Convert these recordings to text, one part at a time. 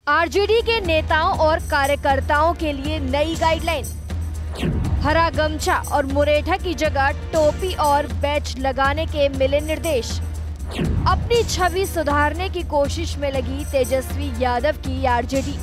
RJD के नेताओं और कार्यकर्ताओं के लिए नई गाइडलाइन। हरा गमछा और मुरेठा की जगह टोपी और बैच लगाने के मिले निर्देश। अपनी छवि सुधारने की कोशिश में लगी तेजस्वी यादव की आरजेडी।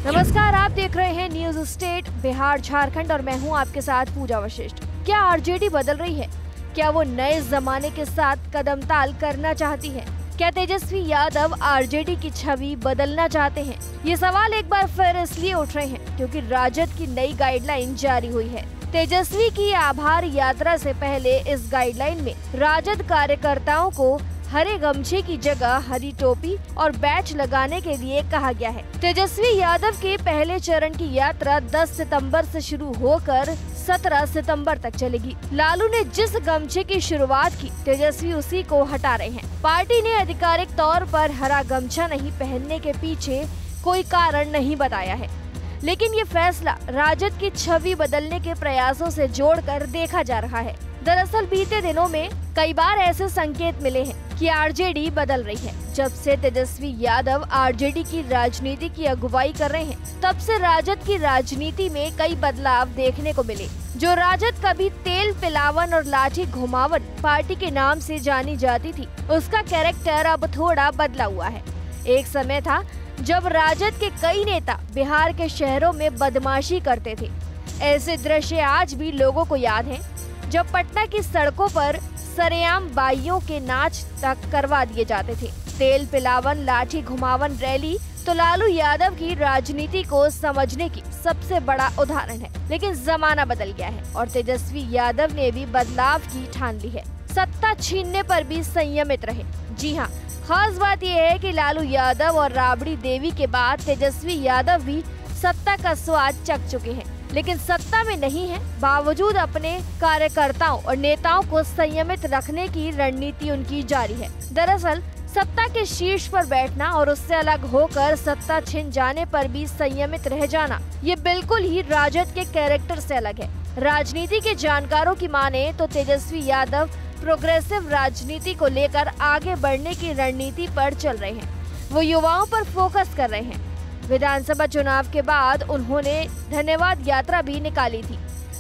नमस्कार, आप देख रहे हैं न्यूज स्टेट बिहार झारखंड और मैं हूं आपके साथ पूजा वशिष्ठ। क्या आरजेडी बदल रही है? क्या वो नए जमाने के साथ कदम ताल करना चाहती है? क्या तेजस्वी यादव आरजेडी की छवि बदलना चाहते हैं? ये सवाल एक बार फिर इसलिए उठ रहे हैं क्योंकि राजद की नई गाइडलाइन जारी हुई है। तेजस्वी की आभार यात्रा से पहले इस गाइडलाइन में राजद कार्यकर्ताओं को हरे गमछे की जगह हरी टोपी और बैच लगाने के लिए कहा गया है। तेजस्वी यादव के पहले चरण की यात्रा 10 सितंबर से शुरू होकर 17 सितंबर तक चलेगी। लालू ने जिस गमछे की शुरुआत की, तेजस्वी उसी को हटा रहे हैं। पार्टी ने आधिकारिक तौर पर हरा गमछा नहीं पहनने के पीछे कोई कारण नहीं बताया है, लेकिन ये फैसला राजद की छवि बदलने के प्रयासों से जोड़कर देखा जा रहा है। दरअसल बीते दिनों में कई बार ऐसे संकेत मिले हैं कि आरजेडी बदल रही है। जब से तेजस्वी यादव आरजेडी की राजनीति की अगुवाई कर रहे हैं, तब से राजद की राजनीति में कई बदलाव देखने को मिले। जो राजद कभी तेल पिलावन और लाठी घुमावन पार्टी के नाम से जानी जाती थी, उसका कैरेक्टर अब थोड़ा बदला हुआ है। एक समय था जब राजद के कई नेता बिहार के शहरों में बदमाशी करते थे। ऐसे दृश्य आज भी लोगों को याद हैं, जब पटना की सड़कों पर सरेआम बाइयों के नाच तक करवा दिए जाते थे। तेल पिलावन, लाठी घुमावन रैली तो लालू यादव की राजनीति को समझने की सबसे बड़ा उदाहरण है। लेकिन जमाना बदल गया है और तेजस्वी यादव ने भी बदलाव की ठान ली है। सत्ता छीनने पर भी संयमित रहे। जी हाँ, खास बात यह है कि लालू यादव और राबड़ी देवी के बाद तेजस्वी यादव भी सत्ता का स्वाद चख चुके हैं, लेकिन सत्ता में नहीं है। बावजूद अपने कार्यकर्ताओं और नेताओं को संयमित रखने की रणनीति उनकी जारी है। दरअसल सत्ता के शीर्ष पर बैठना और उससे अलग होकर सत्ता छिन जाने पर भी संयमित रह जाना, ये बिल्कुल ही राजद के कैरेक्टर से अलग है। राजनीति के जानकारों की माने तो तेजस्वी यादव प्रोग्रेसिव राजनीति को लेकर आगे बढ़ने की रणनीति पर चल रहे हैं। वो युवाओं पर फोकस कर रहे हैं। विधानसभा चुनाव के बाद उन्होंने धन्यवाद यात्रा भी निकाली थी।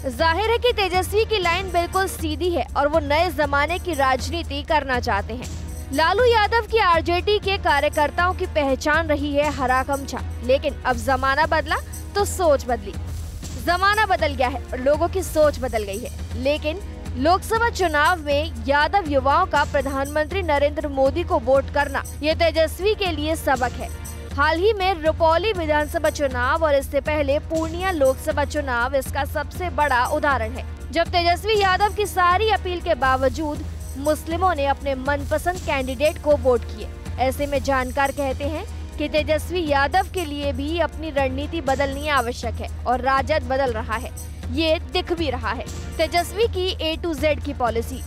जाहिर है कि तेजस्वी की लाइन बिल्कुल सीधी है और वो नए जमाने की राजनीति करना चाहते हैं। लालू यादव की आरजेडी के कार्यकर्ताओं की पहचान रही है हरा गमछा, लेकिन अब जमाना बदला तो सोच बदली। जमाना बदल गया है और लोगों की सोच बदल गई है। लेकिन लोकसभा चुनाव में यादव युवाओं का प्रधानमंत्री नरेंद्र मोदी को वोट करना, ये तेजस्वी के लिए सबक है। हाल ही में रुपौली विधानसभा चुनाव और इससे पहले पूर्णिया लोकसभा चुनाव इसका सबसे बड़ा उदाहरण है, जब तेजस्वी यादव की सारी अपील के बावजूद मुस्लिमों ने अपने मनपसंद कैंडिडेट को वोट किए। ऐसे में जानकार कहते हैं कि तेजस्वी यादव के लिए भी अपनी रणनीति बदलनी आवश्यक है और राजद बदल रहा है। ये दिख भी रहा है। तेजस्वी की A to Z की पॉलिसी।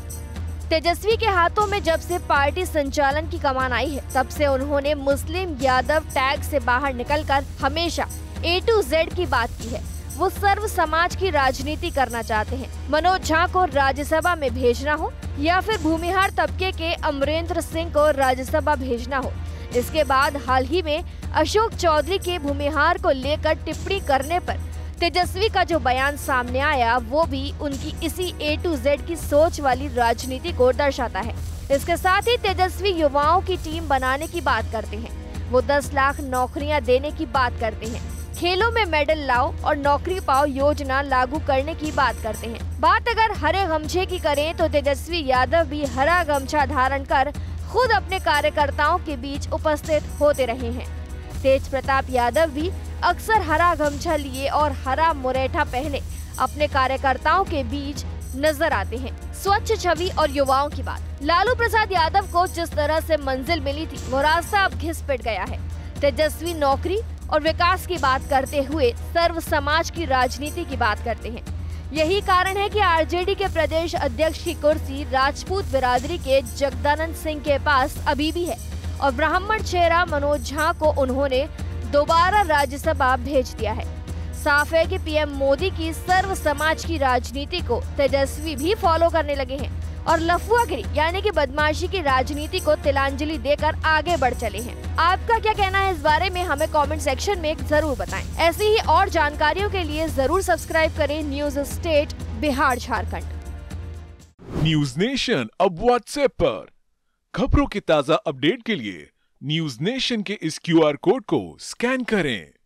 तेजस्वी के हाथों में जब से पार्टी संचालन की कमान आई है, तब से उन्होंने मुस्लिम यादव टैग से बाहर निकलकर हमेशा A to Z की बात की है। वो सर्व समाज की राजनीति करना चाहते हैं। मनोज झा को राज्यसभा में भेजना हो या फिर भूमिहार तबके के अमरेंद्र सिंह को राज्यसभा भेजना हो। इसके बाद हाल ही में अशोक चौधरी के भूमिहार को लेकर टिप्पणी करने पर तेजस्वी का जो बयान सामने आया, वो भी उनकी इसी A to Z की सोच वाली राजनीति को दर्शाता है। इसके साथ ही तेजस्वी युवाओं की टीम बनाने की बात करते हैं। वो 10 लाख नौकरियां देने की बात करते हैं। खेलों में मेडल लाओ और नौकरी पाओ योजना लागू करने की बात करते हैं। बात अगर हरे गमछे की करें तो तेजस्वी यादव भी हरा गमछा धारण कर खुद अपने कार्यकर्ताओं के बीच उपस्थित होते रहे हैं। तेज प्रताप यादव भी अक्सर हरा गमछा लिए और हरा मुरेठा पहने अपने कार्यकर्ताओं के बीच नजर आते हैं। स्वच्छ छवि और युवाओं की बात। लालू प्रसाद यादव को जिस तरह से मंजिल मिली थी, वो रास्ता अब घिस पिट गया है। तेजस्वी नौकरी और विकास की बात करते हुए सर्व समाज की राजनीति की बात करते हैं। यही कारण है कि आरजेडी के प्रदेश अध्यक्ष की कुर्सी राजपूत बिरादरी के जगदानंद सिंह के पास अभी भी है और ब्राह्मण चेहरा मनोज झा को उन्होंने दोबारा राज्यसभा भेज दिया है। साफ है कि पीएम मोदी की सर्व समाज की राजनीति को तेजस्वी भी फॉलो करने लगे हैं और लफुआगिरी यानी कि बदमाशी की राजनीति को तिलांजलि देकर आगे बढ़ चले हैं। आपका क्या कहना है इस बारे में हमें कमेंट सेक्शन में जरूर बताएं। ऐसी ही और जानकारियों के लिए जरूर सब्सक्राइब करें news state Bihar Jharkhand. News nation अब व्हाट्सएप पर खबरों की ताजा अपडेट के लिए न्यूज नेशन के इस QR कोड को स्कैन करें।